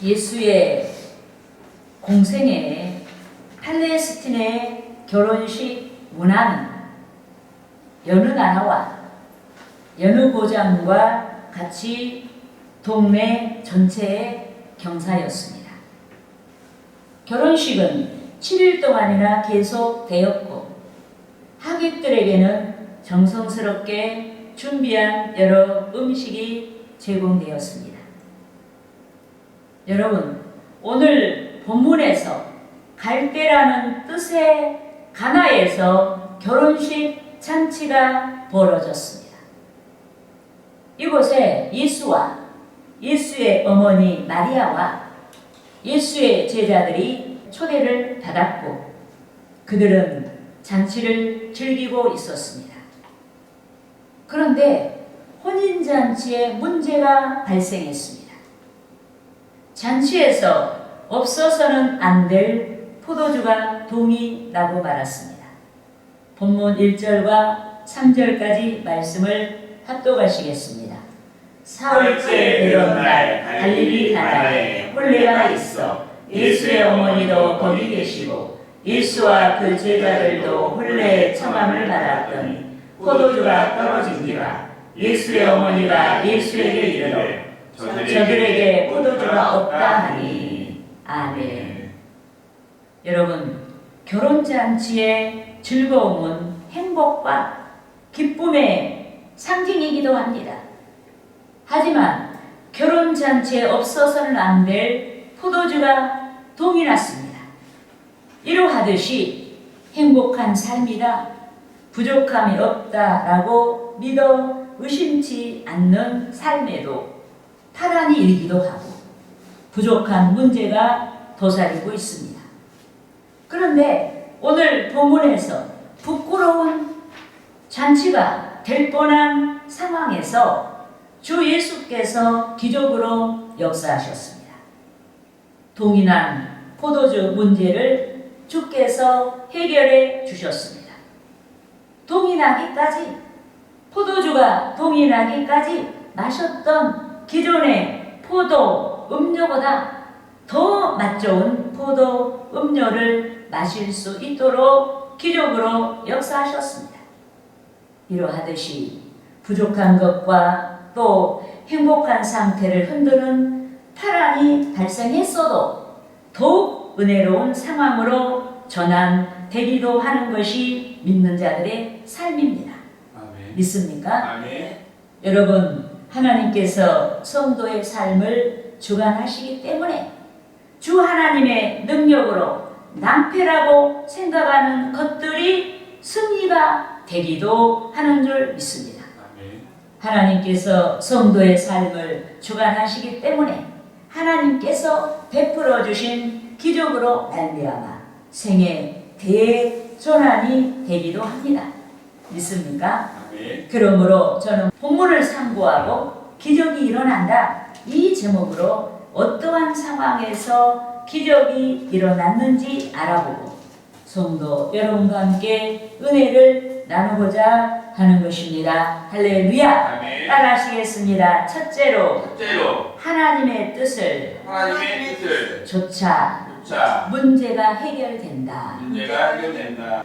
예수의 공생애 팔레스틴의 결혼식 문화는 여느 나라와 여느 고장과 같이 동네 전체의 경사였습니다. 결혼식은 7일 동안이나 계속되었고 하객들에게는 정성스럽게 준비한 여러 음식이 제공되었습니다. 여러분, 오늘 본문에서 갈대라는 뜻의 가나에서 결혼식 잔치가 벌어졌습니다. 이곳에 예수와 예수의 어머니 마리아와 예수의 제자들이 초대를 받았고 그들은 잔치를 즐기고 있었습니다. 그런데 혼인잔치에 문제가 발생했습니다. 잔치에서 없어서는 안 될 포도주가 동이 나고 말았습니다. 본문 1절과 3절까지 말씀을 합독하시겠습니다. 사흘째 되던 날 갈릴리 가나에 혼례가 있어 예수의 어머니도 거기 계시고 예수와 그 제자들도 혼례의 청함을 받았더니 포도주가 떨어진지라. 예수의 어머니가 예수에게 이르되 저들에게 포도주가 없다 하니. 아멘. 여러분, 결혼잔치의 즐거움은 행복과 기쁨의 상징이기도 합니다. 하지만 결혼잔치에 없어서는 안 될 포도주가 동이 났습니다. 이러하듯이 행복한 삶이다, 부족함이 없다라고 믿어 의심치 않는 삶에도 파란이 일기도 하고 부족한 문제가 도사리고 있습니다. 그런데 오늘 본문에서 부끄러운 잔치가 될 뻔한 상황에서 주 예수께서 기적으로 역사하셨습니다. 동이 난 포도주 문제를 주께서 해결해 주셨습니다. 동이 나기까지, 포도주가 동이 나기까지 마셨던 기존의 포도 음료보다 더 맛좋은 포도 음료를 마실 수 있도록 기적으로 역사하셨습니다. 이러하듯이 부족한 것과 또 행복한 상태를 흔드는 파란이 발생했어도 더욱 은혜로운 상황으로 전환되기도 하는 것이 믿는 자들의 삶입니다. 아멘. 믿습니까? 아멘. 여러분, 하나님께서 성도의 삶을 주관하시기 때문에 주 하나님의 능력으로 낭패라고 생각하는 것들이 승리가 되기도 하는 줄 믿습니다. 아멘. 하나님께서 성도의 삶을 주관하시기 때문에 하나님께서 베풀어 주신 기적으로 말미암아 생애 대전환이 되기도 합니다. 믿습니까? 아멘. 그러므로 저는 본문을 참고하고 기적이 일어난다, 이 제목으로 어떠한 상황에서 기적이 일어났는지 알아보고 성도 여러분과 함께 은혜를 나누고자 하는 것입니다. 할렐루야. 아멘. 따라하시겠습니다. 첫째로 하나님의 뜻을 조차 문제가 해결된다.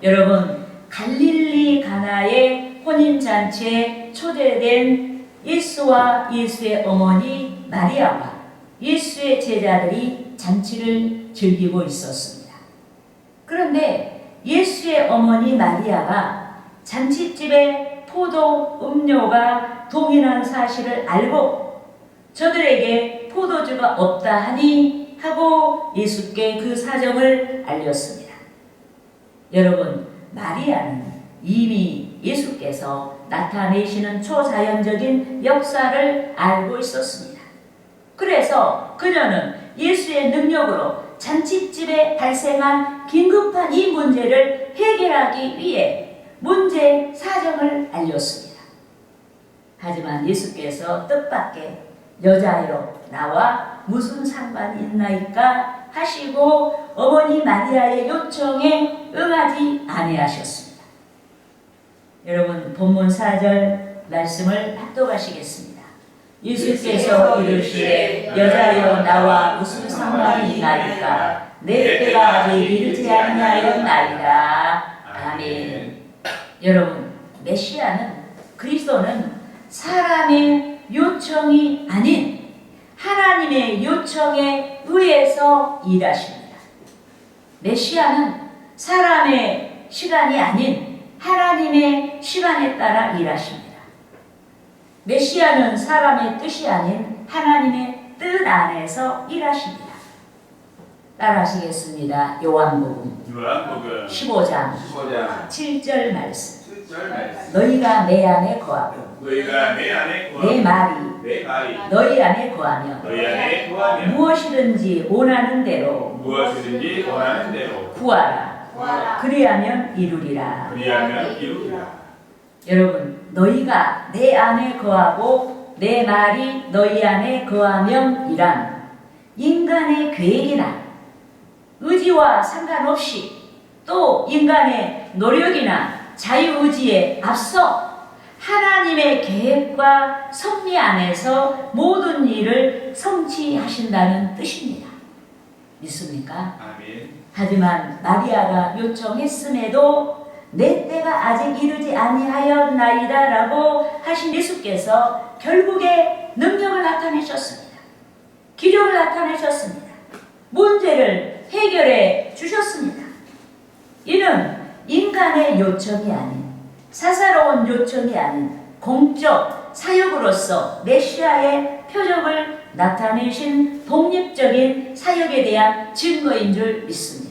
여러분, 갈릴리 가나의 혼인잔치에 초대된 예수와 예수의 어머니 마리아와 예수의 제자들이 잔치를 즐기고 있었습니다. 그런데 예수의 어머니 마리아가 잔치집에 포도 음료가 동일한 사실을 알고 저들에게 포도주가 없다 하니 하고 예수께 그 사정을 알렸습니다. 여러분, 마리아는 이미 예수께서 나타내시는 초자연적인 역사를 알고 있었습니다. 그래서 그녀는 예수의 능력으로 잔치집에 발생한 긴급한 이 문제를 해결하기 위해 문제 사정을 알렸습니다. 하지만 예수께서 뜻밖의 여자애로 나와 무슨 상관이 있나이까 하시고 어머니 마리아의 요청에 응하지 아니하셨습니다. 여러분, 본문 4절 말씀을 합독하시겠습니다. 예수께서 이르시되 여자여 나와 무슨 상관이 있나이까 내 때가 아직 이르지 아니하였나이다. 아멘. 여러분, 메시아는, 그리스도는 사람의 요청이 아닌 하나님의 요청에 의해서 일하십니다. 메시아는 사람의 시간이 아닌 하나님의 시간에 따라 일하십니다. 메시아는 사람의 뜻이 아닌 하나님의 뜻 안에서 일하십니다. 따라하시겠습니다. 요한복음 15장 7절 말씀. 너희가 내 안에 거하고 내 말이 너희 안에 거하면 무엇이든지 원하는 대로 구하라. 그리하면 이루리라. 여러분, 너희가 내 안에 거하고 내 말이 너희 안에 거하면 이란 인간의 계획이나 의지와 상관없이 또 인간의 노력이나 자유의지에 앞서 하나님의 계획과 섭리 안에서 모든 일을 성취하신다는 뜻입니다. 믿습니까? 아멘. 하지만 마리아가 요청했음에도 내 때가 아직 이르지 아니하였나이다 라고 하신 예수께서 결국에 능력을 나타내셨습니다. 기적을 나타내셨습니다. 문제를 해결해 주셨습니다. 이는 인간의 요청이 아닌, 사사로운 요청이 아닌 공적 사역으로서 메시아의 표적을 나타내신 독립적인 사역에 대한 증거인 줄 믿습니다.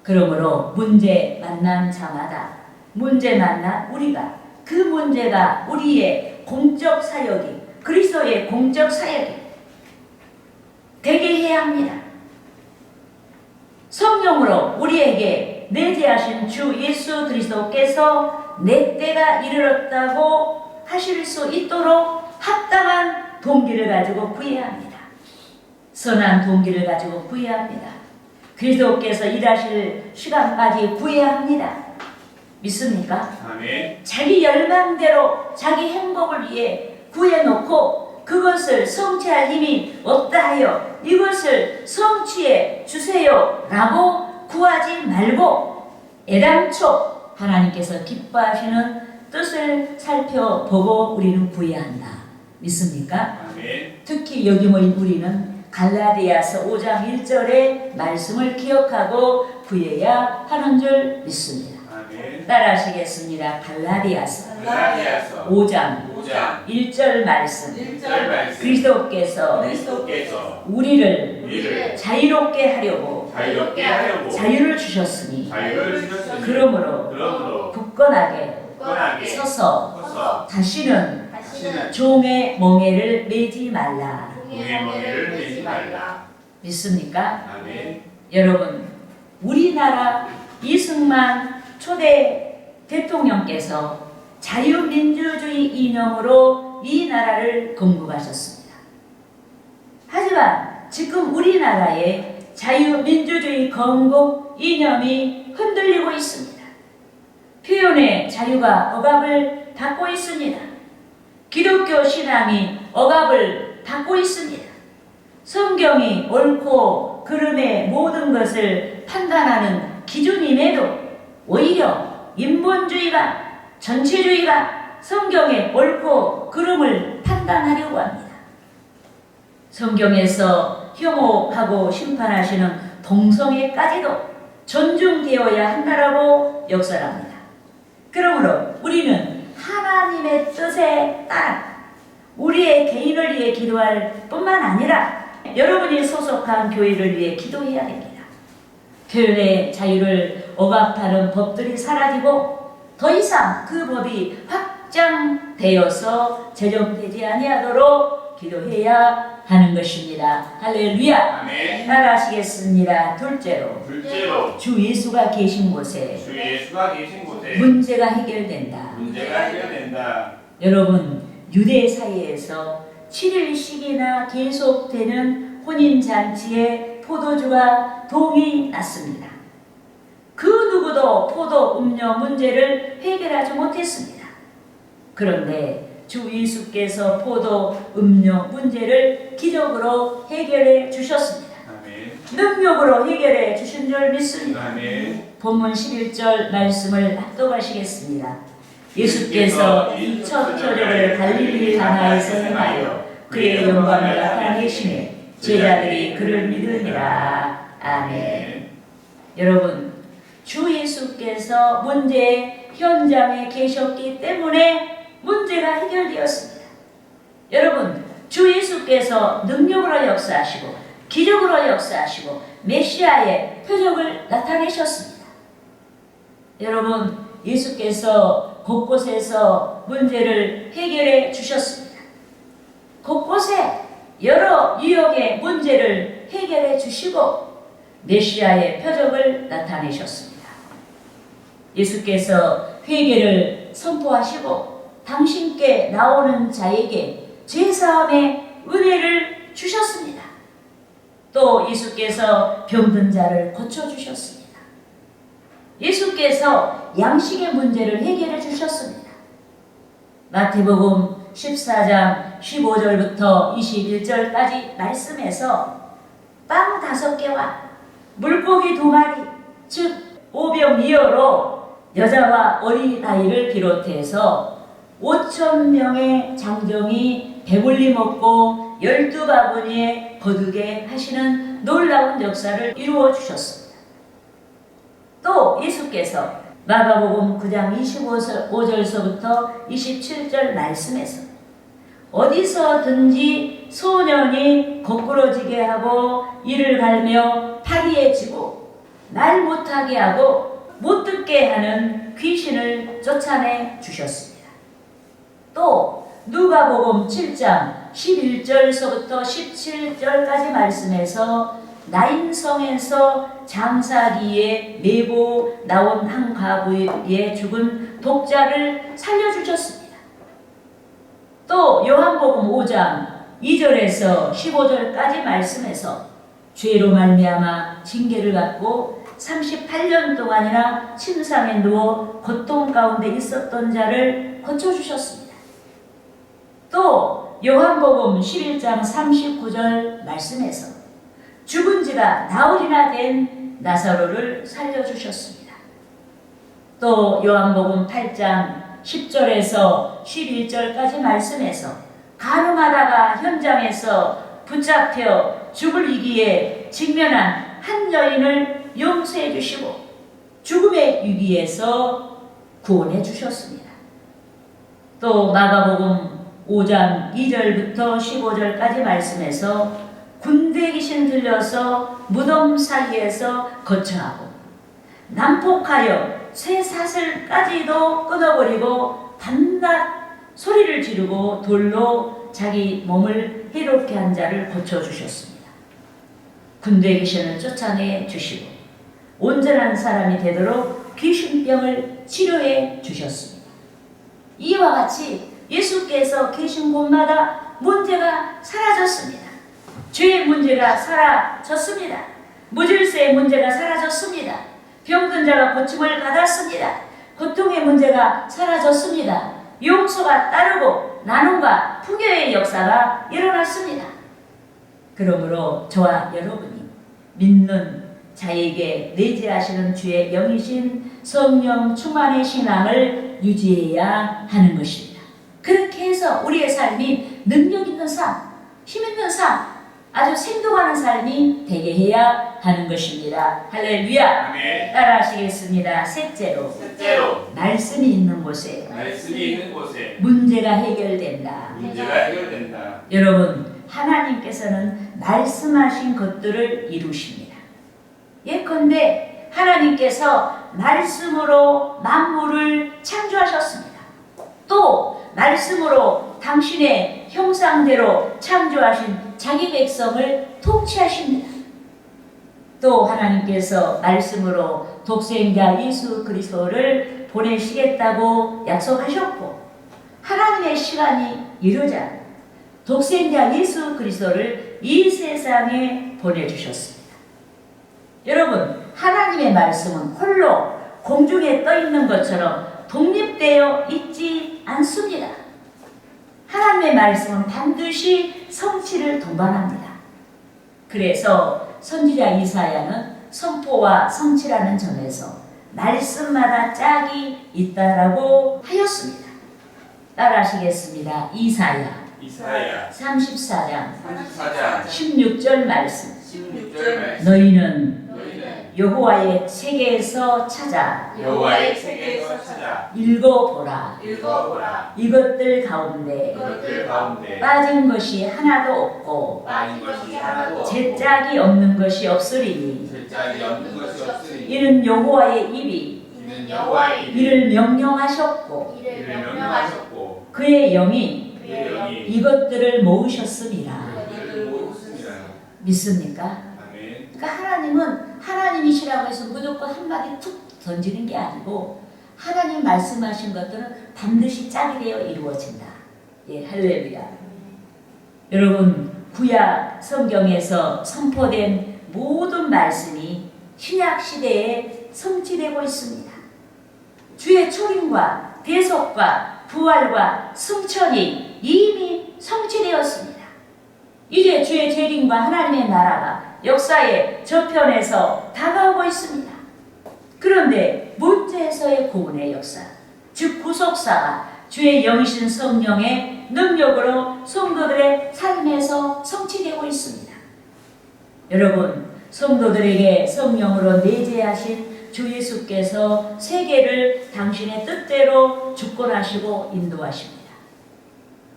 그러므로 문제 만난 자마다 문제 만난 우리가 그 문제가 우리의 공적 사역이, 그리스도의 공적 사역이 되게 해야 합니다. 성령으로 우리에게 내재하신 주 예수 그리스도께서 내 때가 이르렀다고 하실 수 있도록 합당한 동기를 가지고 구해야 합니다. 선한 동기를 가지고 구해야 합니다. 그리스도께서 일하실 시간까지 구해야 합니다. 믿습니까? 아멘. 자기 열망대로 자기 행복을 위해 구해놓고 그것을 성취할 힘이 없다 하여 이것을 성취해 주세요 라고 구하지 말고 애당초 하나님께서 기뻐하시는 뜻을 살펴보고 우리는 구해야 한다. 믿습니까? 아멘. 특히 여기 모인 우리는 갈라디아서 5장 1절의 말씀을 기억하고 구해야 하는 줄 믿습니다. 아멘. 따라하시겠습니다. 갈라디아서 5장 1절 말씀. 그리스도께서 우리를 자유롭게 하려고 자유를 주셨으니 그러므로 굳건하게 서서 다시는 종의 멍에를 매지 말라. 믿습니까? 아멘. 여러분, 우리나라 이승만 초대 대통령께서 자유민주주의 이념으로 이 나라를 건국하셨습니다. 하지만 지금 우리나라의 자유민주주의 건국 이념이 흔들리고 있습니다. 표현의 자유가 억압을 받고 있습니다. 기독교 신앙이 억압을 받고 있습니다. 성경이 옳고 그름의 모든 것을 판단하는 기준임에도 오히려 인본주의가, 전체주의가 성경의 옳고 그름을 판단하려고 합니다. 성경에서 혐오하고 심판하시는 동성애까지도 존중되어야 한다라고 역설합니다. 그러므로 우리는 하나님의 뜻에 따라 우리의 개인을 위해 기도할 뿐만 아니라 여러분이 소속한 교회를 위해 기도해야 됩니다. 표현의 자유를 억압하는 법들이 사라지고 더 이상 그 법이 확장되어서 제정되지 아니하도록 기도해야 하는 것입니다. 할렐루야. 아멘. 따라하시겠습니다. 둘째로 주 예수가 계신 곳에 문제가 해결된다. 여러분, 유대 사회에서 7일씩이나 계속되는 혼인잔치에 포도주가 동이 났습니다. 그 누구도 포도 음료 문제를 해결하지 못했습니다. 그런데 주 예수께서 포도, 음료 문제를 기적으로 해결해 주셨습니다. 아멘. 능력으로 해결해 주신 줄 믿습니다. 아멘. 본문 11절 말씀을 합독하시겠습니다. 예수께서 이 첫 표적을 갈릴리 가나에서 행하여 그의 영광을 나타내시매 제자들이 그를 믿으니라. 아멘. 여러분, 주 예수께서 문제의 현장에 계셨기 때문에 문제가 해결되었습니다. 여러분, 주 예수께서 능력으로 역사하시고 기적으로 역사하시고 메시아의 표적을 나타내셨습니다. 여러분, 예수께서 곳곳에서 문제를 해결해 주셨습니다. 곳곳에 여러 유형의 문제를 해결해 주시고 메시아의 표적을 나타내셨습니다. 예수께서 회개를 선포하시고 당신께 나오는 자에게 죄사함의 은혜를 주셨습니다. 또 예수께서 병든 자를 고쳐주셨습니다. 예수께서 양식의 문제를 해결해 주셨습니다. 마태복음 14장 15절부터 21절까지 말씀에서 빵 5개와 물고기 2마리, 즉 오병이어로 여자와 어린아이를 비롯해서 5,000명의 장정이 배불리 먹고 12바구니에 거두게 하시는 놀라운 역사를 이루어 주셨습니다. 또 예수께서 마가복음 9장 25절서부터 27절 말씀에서 어디서든지 소년이 거꾸러지게 하고 이를 갈며 파리에 지고 말 못하게 하고 못 듣게 하는 귀신을 쫓아내 주셨습니다. 또 누가복음 7장 11절서부터 17절까지 말씀에서 나인성에서 장사기에 메고 나온 한 과부의 죽은 독자를 살려주셨습니다. 또 요한복음 5장 2절에서 15절까지 말씀에서 죄로 말미암아 징계를 받고 38년 동안이나 침상에 누워 고통 가운데 있었던 자를 고쳐주셨습니다. 또 요한복음 11장 39절 말씀에서 죽은 지가 나흘이나 된 나사로를 살려주셨습니다. 또 요한복음 8장 10절에서 11절까지 말씀에서 가늠하다가 현장에서 붙잡혀 죽을 위기에 직면한 한 여인을 용서해 주시고 죽음의 위기에서 구원해 주셨습니다. 또 마가복음 5장 2절부터 15절까지 말씀에서 군대 귀신 들려서 무덤 사이에서 거처하고 난폭하여 새 사슬까지도 끊어버리고 밤낮 소리를 지르고 돌로 자기 몸을 해롭게 한 자를 고쳐주셨습니다. 군대 귀신을 쫓아내 주시고 온전한 사람이 되도록 귀신병을 치료해 주셨습니다. 이와 같이 예수께서 계신 곳마다 문제가 사라졌습니다. 죄의 문제가 사라졌습니다. 무질서의 문제가 사라졌습니다. 병든 자가 고침을 받았습니다. 고통의 문제가 사라졌습니다. 용서가 따르고 나눔과 풍요의 역사가 일어났습니다. 그러므로 저와 여러분이 믿는 자에게 내재하시는 주의 영이신 성령 충만의 신앙을 유지해야 하는 것입니다. 그렇게 해서 우리의 삶이 능력 있는 삶, 힘 있는 삶, 아주 생동하는 삶이 되게 해야 하는 것입니다. 할렐루야. 아멘. 따라하시겠습니다. 셋째로 말씀이 있는 곳에 문제가 해결된다. 여러분, 하나님께서는 말씀하신 것들을 이루십니다. 예컨대 하나님께서 말씀으로 만물을 창조하셨습니다. 또 말씀으로 당신의 형상대로 창조하신 자기 백성을 통치하십니다. 또 하나님께서 말씀으로 독생자 예수 그리스도를 보내시겠다고 약속하셨고 하나님의 시간이 이르자 독생자 예수 그리스도를 이 세상에 보내주셨습니다. 여러분, 하나님의 말씀은 홀로 공중에 떠 있는 것처럼 독립되어 있지 않습니다. 하나님의 말씀은 반드시 성취를 동반합니다. 그래서 선지자 이사야는 선포와 성취라는 점에서 말씀마다 짝이 있다라고 하였습니다. 따라하시겠습니다. 이사야 34장 16절 말씀. 너희는 여호와의 책에서 찾아 읽어보라. 이것들 가운데 빠진 것이 하나도 없고 제 짝이 없는 것이 없으리니 이는 여호와의 입이 이를 명령하셨고 그의 영이 이것들을 모으셨음이라. 믿습니까? 그러니까 하나님은 하나님이시라고 해서 무조건 한마디 툭 던지는 게 아니고 하나님 말씀하신 것들은 반드시 짝이 되어 이루어진다. 예, 할렐루야. 여러분, 구약 성경에서 선포된 모든 말씀이 신약 시대에 성취되고 있습니다. 주의 초림과 대속과 부활과 승천이 이미 성취되었습니다. 이제 주의 재림과 하나님의 나라가 역사의 저편에서 다가오고 있습니다. 그런데 문제에서의 구원의 역사, 즉 구속사가 주의 영이신 성령의 능력으로 성도들의 삶에서 성취되고 있습니다. 여러분, 성도들에게 성령으로 내재하신 주 예수께서 세계를 당신의 뜻대로 주권하시고 인도하십니다.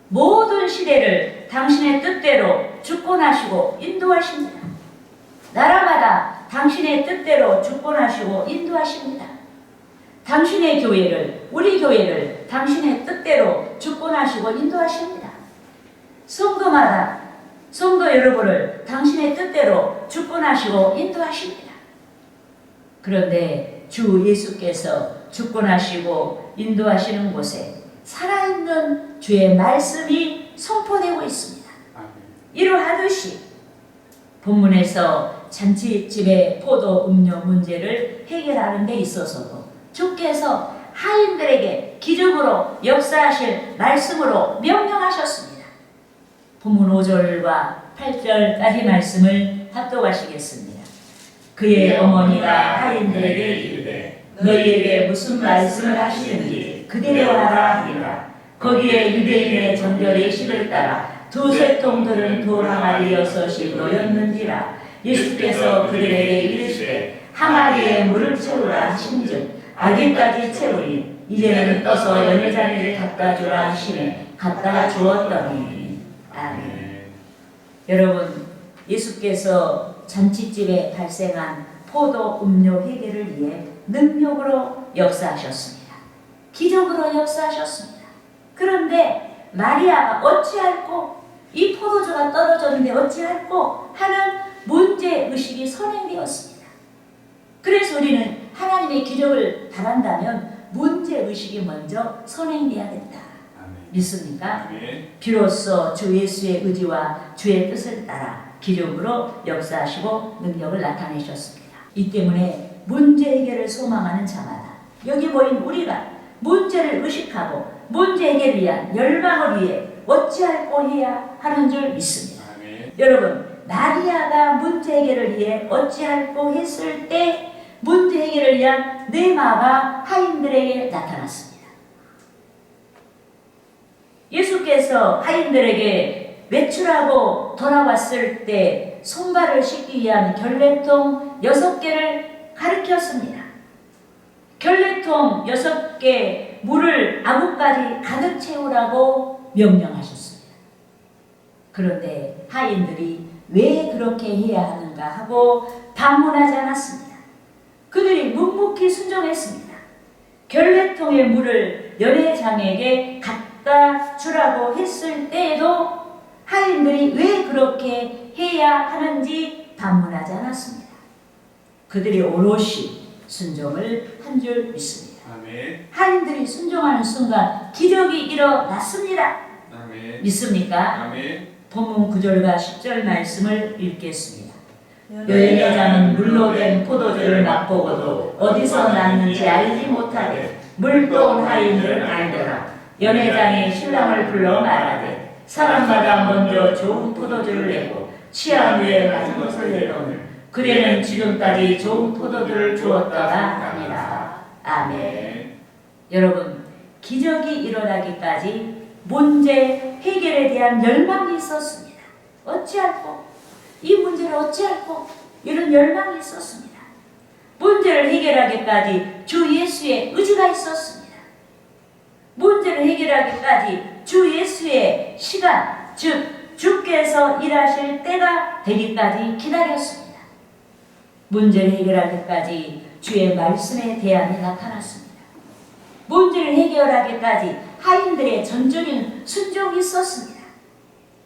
모든 시대를 당신의 뜻대로 주권하시고 인도하십니다. 나라마다 당신의 뜻대로 주권하시고 인도하십니다. 당신의 교회를, 우리 교회를 당신의 뜻대로 주권하시고 인도하십니다. 성도마다 성도 여러분을 당신의 뜻대로 주권하시고 인도하십니다. 그런데 주 예수께서 주권하시고 인도하시는 곳에 살아있는 주의 말씀이 선포되고 있습니다. 이러하듯이 본문에서 잔치집의 포도 음료 문제를 해결하는 데 있어서도 주께서 하인들에게 기적으로 역사하실 말씀으로 명령하셨습니다. 본문 5절과 8절까지 말씀을 합독하시겠습니다. 그의 어머니가 하인들에게 이르되 너희에게 무슨 말씀을 하시는지 그대로 하라 하니라. 거기에 유대인의 정결의 식을 따라 두세 통들은 돌 항아리 6이 놓였는지라. 예수께서 그들에게 이르시되 항아리에 물을 채우라 하신즉 아기까지 채우니 이제는 떠서 연회자리를 갖다 주라 하시매 갖다 주었더니. 아멘. 여러분, 예수께서 잔치집에 발생한 포도 음료 해결을 위해 능력으로 역사하셨습니다. 기적으로 역사하셨습니다. 그런데 마리아가 어찌할꼬, 이 포도주가 떨어졌는데 어찌할꼬 하는 문제의식이 선행되었습니다. 그래서 우리는 하나님의 기적을 바란다면 문제의식이 먼저 선행돼야 된다. 믿습니까? 비로소 주 예수의 의지와 주의 뜻을 따라 기적으로 역사하시고 능력을 나타내셨습니다. 이 때문에 문제 해결을 소망하는 자마다 여기 모인 우리가 문제를 의식하고 문제 해결을 위한 열망을 위해 어찌할꼬 해야 하는 줄 믿습니다. 여러분, 마리아가 문제 해결을 위해 어찌할꼬 했을 때 문제 해결을 위한 네마가 하인들에게 나타났습니다. 예수께서 하인들에게 외출하고 돌아왔을 때 손발을 씻기 위한 결례통 6개를 가르쳤습니다. 결례통 6개 물을 아구까지 가득 채우라고 명령하셨습니다. 그런데 하인들이 왜 그렇게 해야 하는가 하고 반문하지 않았습니다. 그들이 묵묵히 순종했습니다. 결례통의 물을 연회장에게 갖다 주라고 했을 때에도 하인들이 왜 그렇게 해야 하는지 반문하지 않았습니다. 그들이 오롯이 순종을 한 줄 믿습니다. 아멘. 하인들이 순종하는 순간 기적이 일어났습니다. 아멘. 믿습니까? 아멘. 본문 9절과 10절 말씀을 읽겠습니다. 여인여자는 물로 된 포도주를 맛보고도 어디서 났는지 알지 못하되 물도 온 하인을 알더라. 연회장이 신랑을 불러 말하되 사람마다 먼저 좋은 포도주를 내고 취한 후에 낮은 것을 내거늘 그대는 지금까지 좋은 포도주를 주었더라 하니라. 아멘. 여러분, 기적이 일어나기까지 문제 해결에 대한 열망이 있었습니다. 어찌할꼬? 이 문제를 어찌할꼬? 이런 열망이 있었습니다. 문제를 해결하기까지 주 예수의 의지가 있었습니다. 문제를 해결하기까지 주 예수의 시간, 즉 주께서 일하실 때가 되기까지 기다렸습니다. 문제를 해결하기까지 주의 말씀의 대안이 나타났습니다. 문제를 해결하기까지 하인들의 전적인 순종이 있었습니다.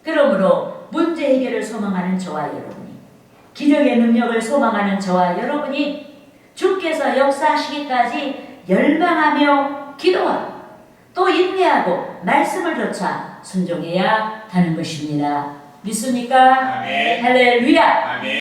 그러므로 문제 해결을 소망하는 저와 여러분이, 기적의 능력을 소망하는 저와 여러분이 주께서 역사하시기까지 열망하며 기도하고 또 인내하고 말씀을 좇아 순종해야 하는 것입니다. 믿습니까? 아멘. 할렐루야. 아멘.